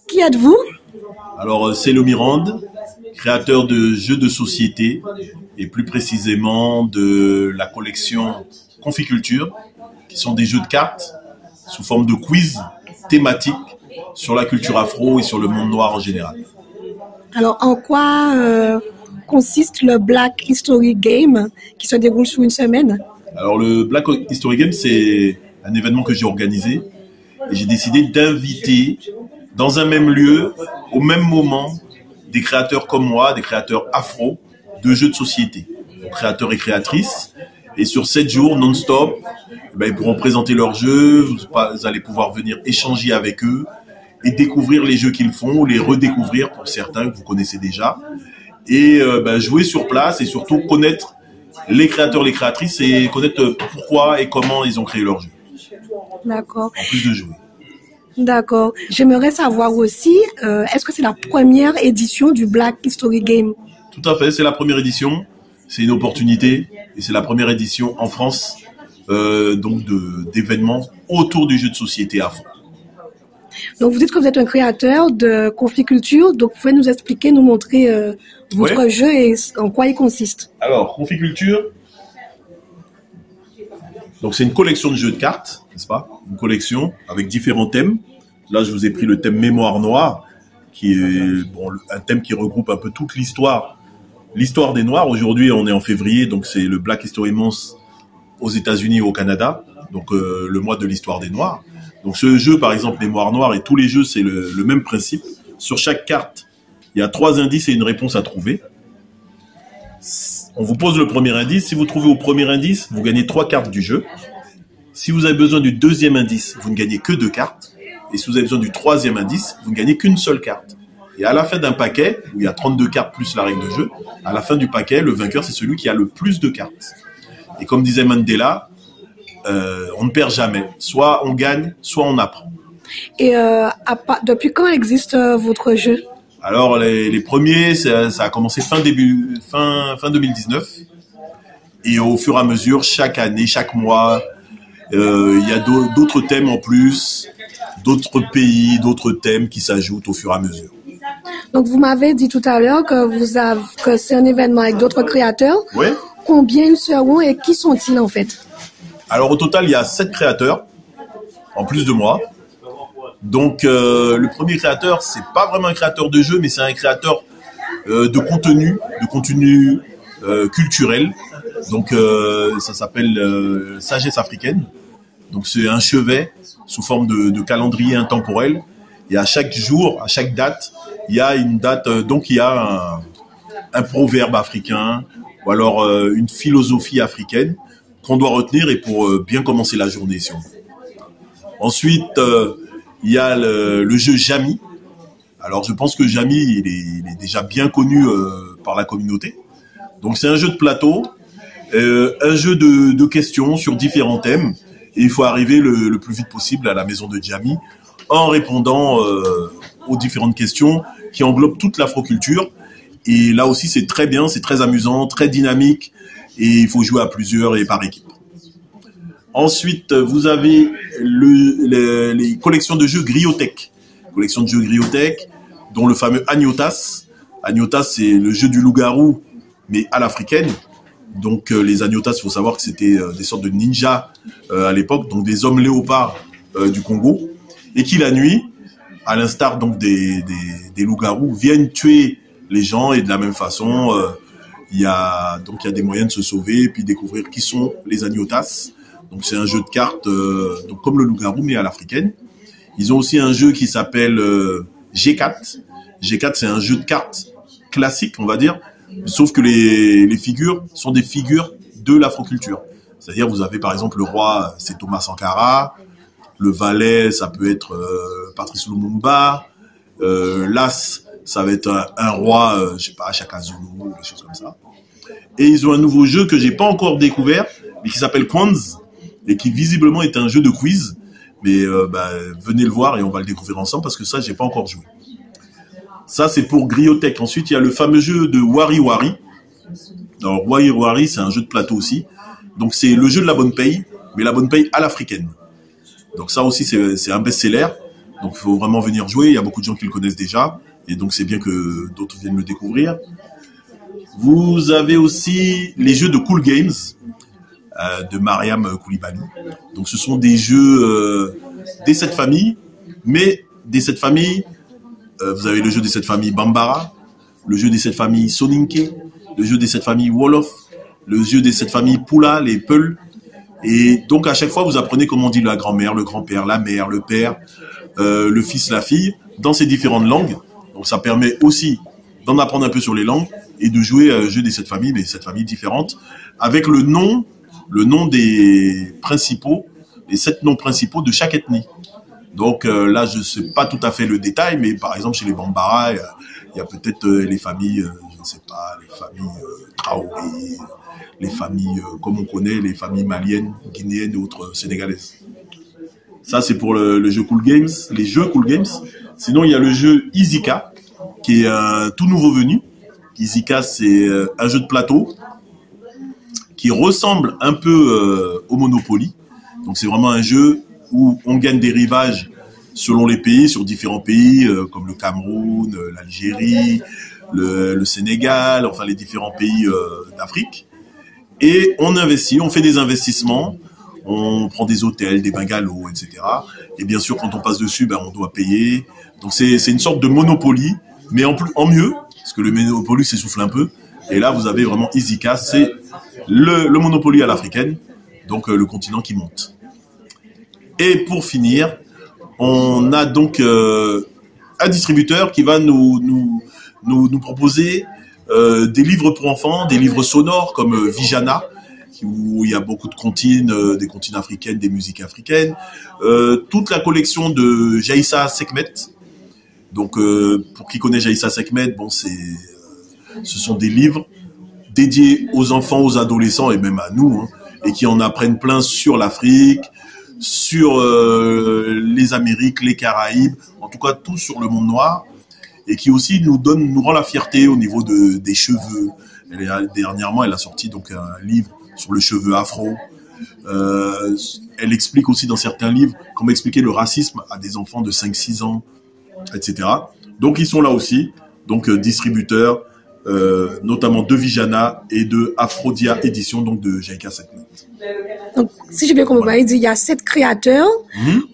Qui êtes-vous? Alors, c'est le Mirande, créateur de jeux de société et plus précisément de la collection Conficulture, qui sont des jeux de cartes sous forme de quiz thématiques sur la culture afro et sur le monde noir en général. Alors, en quoi consiste le Black History Game qui se déroule sur une semaine? Alors, le Black History Game, c'est un événement que j'ai organisé et j'ai décidé d'inviter dans un même lieu, au même moment, des créateurs comme moi, des créateurs afro de jeux de société, donc créateurs et créatrices. Et sur 7 jours non-stop, ils pourront présenter leurs jeux, vous allez pouvoir venir échanger avec eux et découvrir les jeux qu'ils font, les redécouvrir pour certains que vous connaissez déjà, et jouer sur place et surtout connaître les créateurs, les créatrices et connaître pourquoi et comment ils ont créé leurs jeux. D'accord. En plus de jouer. D'accord. J'aimerais savoir aussi, est-ce que c'est la première édition du Black History Game? Tout à fait, c'est la première édition. C'est une opportunité et c'est la première édition en France d'événements autour du jeu de société afro. Donc vous dites que vous êtes un créateur de Conficulture, donc vous pouvez nous expliquer, nous montrer votre jeu et en quoi il consiste. Alors, Conficulture, donc c'est une collection de jeux de cartes, n'est-ce pas? Une collection avec différents thèmes. Là, je vous ai pris le thème Mémoire noire, qui est un thème qui regroupe un peu toute l'histoire des Noirs. Aujourd'hui, on est en février, donc c'est le Black History Month aux États-Unis et au Canada, donc le mois de l'histoire des Noirs. Donc ce jeu, par exemple, Mémoire noire, et tous les jeux, c'est le même principe. Sur chaque carte, il y a 3 indices et une réponse à trouver. On vous pose le premier indice. Si vous trouvez au premier indice, vous gagnez 3 cartes du jeu. Si vous avez besoin du deuxième indice, vous ne gagnez que 2 cartes. Et si vous avez besoin du troisième indice, vous ne gagnez qu'une seule carte. Et à la fin d'un paquet, où il y a 32 cartes plus la règle de jeu, à la fin du paquet, le vainqueur, c'est celui qui a le plus de cartes. Et comme disait Mandela, on ne perd jamais. Soit on gagne, soit on apprend. Et depuis quand existe votre jeu? Alors, les premiers, ça a commencé fin 2019. Et au fur et à mesure, chaque année, chaque mois, il y a d'autres thèmes en plus, d'autres pays, d'autres thèmes qui s'ajoutent au fur et à mesure. Donc, vous m'avez dit tout à l'heure que c'est un événement avec d'autres créateurs. Oui. Combien ils seront et qui sont-ils en fait? Alors, au total, il y a 7 créateurs, en plus de moi. Donc, le premier créateur, c'est pas vraiment un créateur de jeu, mais c'est un créateur de contenu culturel. Donc, ça s'appelle Sagesse africaine. Donc, c'est un chevet sous forme de calendrier intemporel. Et à chaque jour, à chaque date, il y a une date. Donc, il y a un proverbe africain ou alors une philosophie africaine qu'on doit retenir et pour bien commencer la journée. Si on veut. Ensuite, il y a le jeu Jami. Alors, je pense que Jami, il est déjà bien connu par la communauté. Donc, c'est un jeu de plateau, un jeu de questions sur différents thèmes. Et il faut arriver le plus vite possible à la maison de Jami en répondant aux différentes questions qui englobent toute l'afroculture. Et là aussi, c'est très bien, c'est très amusant, très dynamique. Et il faut jouer à plusieurs et par équipe. Ensuite, vous avez les collections de jeux Griothèque. Collection de jeux Griothèque, dont le fameux Agnotas. Agnotas, c'est le jeu du loup-garou, mais à l'africaine. Donc, les Agnotas, il faut savoir que c'était des sortes de ninjas à l'époque, donc des hommes léopards du Congo, et qui, la nuit, à l'instar donc des loups-garous, viennent tuer les gens, et de la même façon, il y a des moyens de se sauver, et puis découvrir qui sont les Agnotas. Donc, c'est un jeu de cartes, donc comme le loup-garou, mais à l'africaine. Ils ont aussi un jeu qui s'appelle G4. G4, c'est un jeu de cartes classique, on va dire, sauf que les figures sont des figures de l'afroculture. C'est-à-dire, vous avez par exemple le roi, c'est Thomas Sankara, le valet, ça peut être Patrice Lumumba, l'as, ça va être un roi, je sais pas, Shaka Zulu, des choses comme ça. Et ils ont un nouveau jeu que j'ai pas encore découvert, mais qui s'appelle Kwanz, et qui visiblement est un jeu de quiz. Mais venez le voir et on va le découvrir ensemble parce que ça, j'ai pas encore joué. Ça, c'est pour Griothèque. Ensuite, il y a le fameux jeu de Wari Wari. Alors, Wari Wari, c'est un jeu de plateau aussi. Donc, c'est le jeu de la bonne paye, mais la bonne paye à l'africaine. Donc, ça aussi, c'est un best-seller. Donc il faut vraiment venir jouer. Il y a beaucoup de gens qui le connaissent déjà. Et donc c'est bien que d'autres viennent le découvrir. Vous avez aussi les jeux de Cool Games de Mariam Koulibaly. Donc ce sont des jeux des 7 familles, mais des 7 familles, vous avez le jeu des 7 familles Bambara, le jeu des 7 familles Soninké, le jeu des 7 familles Wolof, le jeu des 7 familles Poula, les Peul. Et donc à chaque fois vous apprenez comment on dit la grand-mère, le grand-père, la mère, le père, le fils, la fille, dans ces différentes langues. Donc ça permet aussi d'en apprendre un peu sur les langues et de jouer à un jeu des 7 familles, mais 7 familles différentes, avec le nom des principaux, les 7 noms principaux de chaque ethnie. Donc là, je ne sais pas tout à fait le détail, mais par exemple, chez les Bambara, il y a peut-être les familles, je ne sais pas, les familles Traoré, les familles, comme on connaît, les familles maliennes, guinéennes et autres sénégalaises. Ça, c'est pour le jeu Cool Games, les jeux Cool Games. Sinon, il y a le jeu Izika, qui est un tout nouveau venu. Izika, c'est un jeu de plateau qui ressemble un peu au Monopoly. Donc, c'est vraiment un jeu où on gagne des rivages selon les pays, sur différents pays, comme le Cameroun, l'Algérie, le Sénégal, enfin les différents pays d'Afrique. Et on investit, on fait des investissements, on prend des hôtels, des bungalows, etc. Et bien sûr, quand on passe dessus, on doit payer. Donc c'est une sorte de Monopoly, mais en mieux, parce que le Monopoly s'essouffle un peu. Et là, vous avez vraiment Izika, c'est le Monopoly à l'africaine, donc le continent qui monte. Et pour finir, on a donc un distributeur qui va nous proposer des livres pour enfants, des livres sonores comme Vijana, où il y a beaucoup de comptines, des comptines africaines, des musiques africaines. Toute la collection de Jaïssa Sekhmet. Donc, pour qui connaît Jaïssa Sekhmet, ce sont des livres dédiés aux enfants, aux adolescents et même à nous, et qui en apprennent plein sur l'Afrique, sur les Amériques, les Caraïbes, en tout cas tout sur le monde noir, et qui aussi nous rend la fierté au niveau des cheveux. Dernièrement, elle a sorti donc un livre sur le cheveu afro. Elle explique aussi dans certains livres comment expliquer le racisme à des enfants de 5-6 ans, etc. Donc ils sont là aussi, donc distributeurs, notamment de Vijana et de Aphrodia Édition, donc de Jaïka Sekhmet. Donc, si j'ai bien compris, il y a 7 créateurs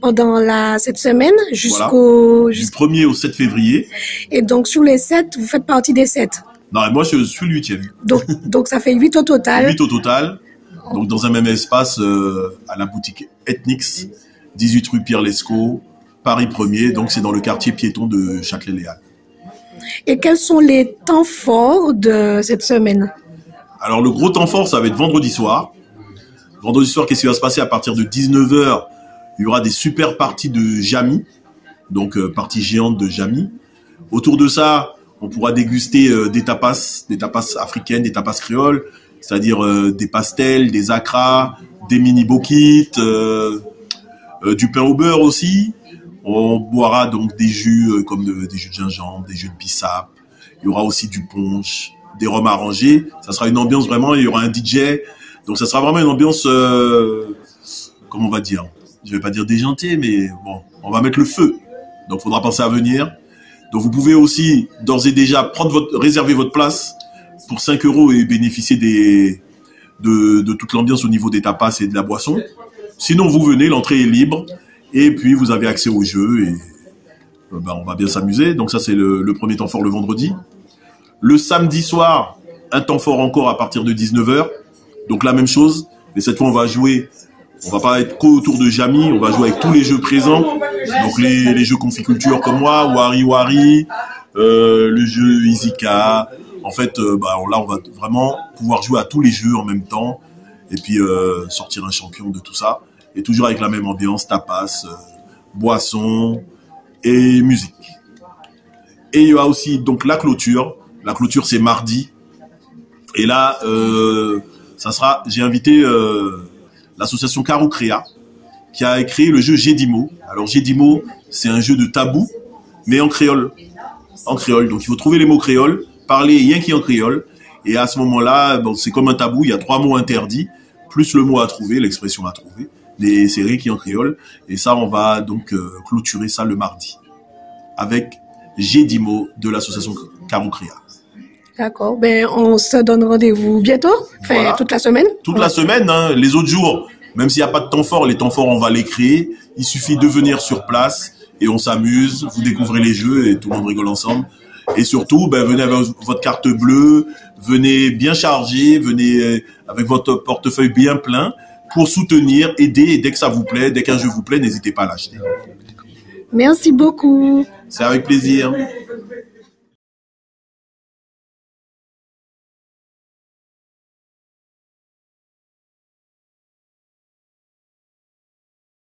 pendant cette semaine du 1er au 7 février. Et donc, sur les 7, vous faites partie des 7. Non, moi, je suis le 8e. Donc, ça fait 8 au total. 8 au total. Donc, dans un même espace, à la boutique Ethnix, 18 rue Pierre-Lescot, Paris 1er. Donc, c'est dans le quartier piéton de Châtelet-Léal. Et quels sont les temps forts de cette semaine? Alors, le gros temps fort, ça va être vendredi soir. Vendredi soir, qu'est-ce qui va se passer à partir de 19h? Il y aura des super parties de Jami, donc parties géantes de Jami. Autour de ça, on pourra déguster des tapas africaines, des tapas créoles, c'est-à-dire des pastels, des akras, des mini bokits, du pain au beurre aussi. On boira donc des jus comme des jus de gingembre, des jus de bissap. Il y aura aussi du punch, des rhums arrangés. Ça sera une ambiance vraiment, il y aura un DJ. Donc ça sera vraiment une ambiance, comment on va dire, je vais pas dire déjantée, mais bon, on va mettre le feu. Donc il faudra penser à venir. Donc vous pouvez aussi d'ores et déjà réserver votre place pour 5 € et bénéficier de toute l'ambiance au niveau des tapas et de la boisson. Sinon vous venez, l'entrée est libre et puis vous avez accès au jeu et on va bien s'amuser. Donc ça c'est le premier temps fort le vendredi. Le samedi soir, un temps fort encore à partir de 19h. Donc la même chose, mais cette fois on va jouer, on va pas être qu'autour de Jami, on va jouer avec tous les jeux présents. Donc les jeux conficulture comme moi, Wari Wari, le jeu Izika. En fait, là on va vraiment pouvoir jouer à tous les jeux en même temps et puis sortir un champion de tout ça. Et toujours avec la même ambiance, tapas, boisson et musique. Et il y a aussi donc la clôture. La clôture c'est mardi. Et là, j'ai invité l'association Karou Créa qui a créé le jeu Gédimo. Alors Gédimo, c'est un jeu de tabou, mais en créole. En créole. Donc il faut trouver les mots créoles, parler rien qu'en créole. Et à ce moment-là, c'est comme un tabou, il y a 3 mots interdits, plus le mot à trouver, l'expression à trouver. c'est Reiki en créole. Et ça, on va donc clôturer ça le mardi avec Gédimo de l'association Karukria. D'accord. Ben, on se donne rendez-vous bientôt. Enfin, voilà. Toute la semaine. Toute la semaine, hein. Les autres jours, même s'il n'y a pas de temps fort, les temps forts, on va les créer. Il suffit de venir sur place et on s'amuse. Vous découvrez les jeux et tout le monde rigole ensemble. Et surtout, ben, venez avec votre carte bleue, venez bien chargé, venez avec votre portefeuille bien plein pour soutenir, aider. Et dès que ça vous plaît, dès qu'un jeu vous plaît, n'hésitez pas à l'acheter. Merci beaucoup. C'est avec plaisir.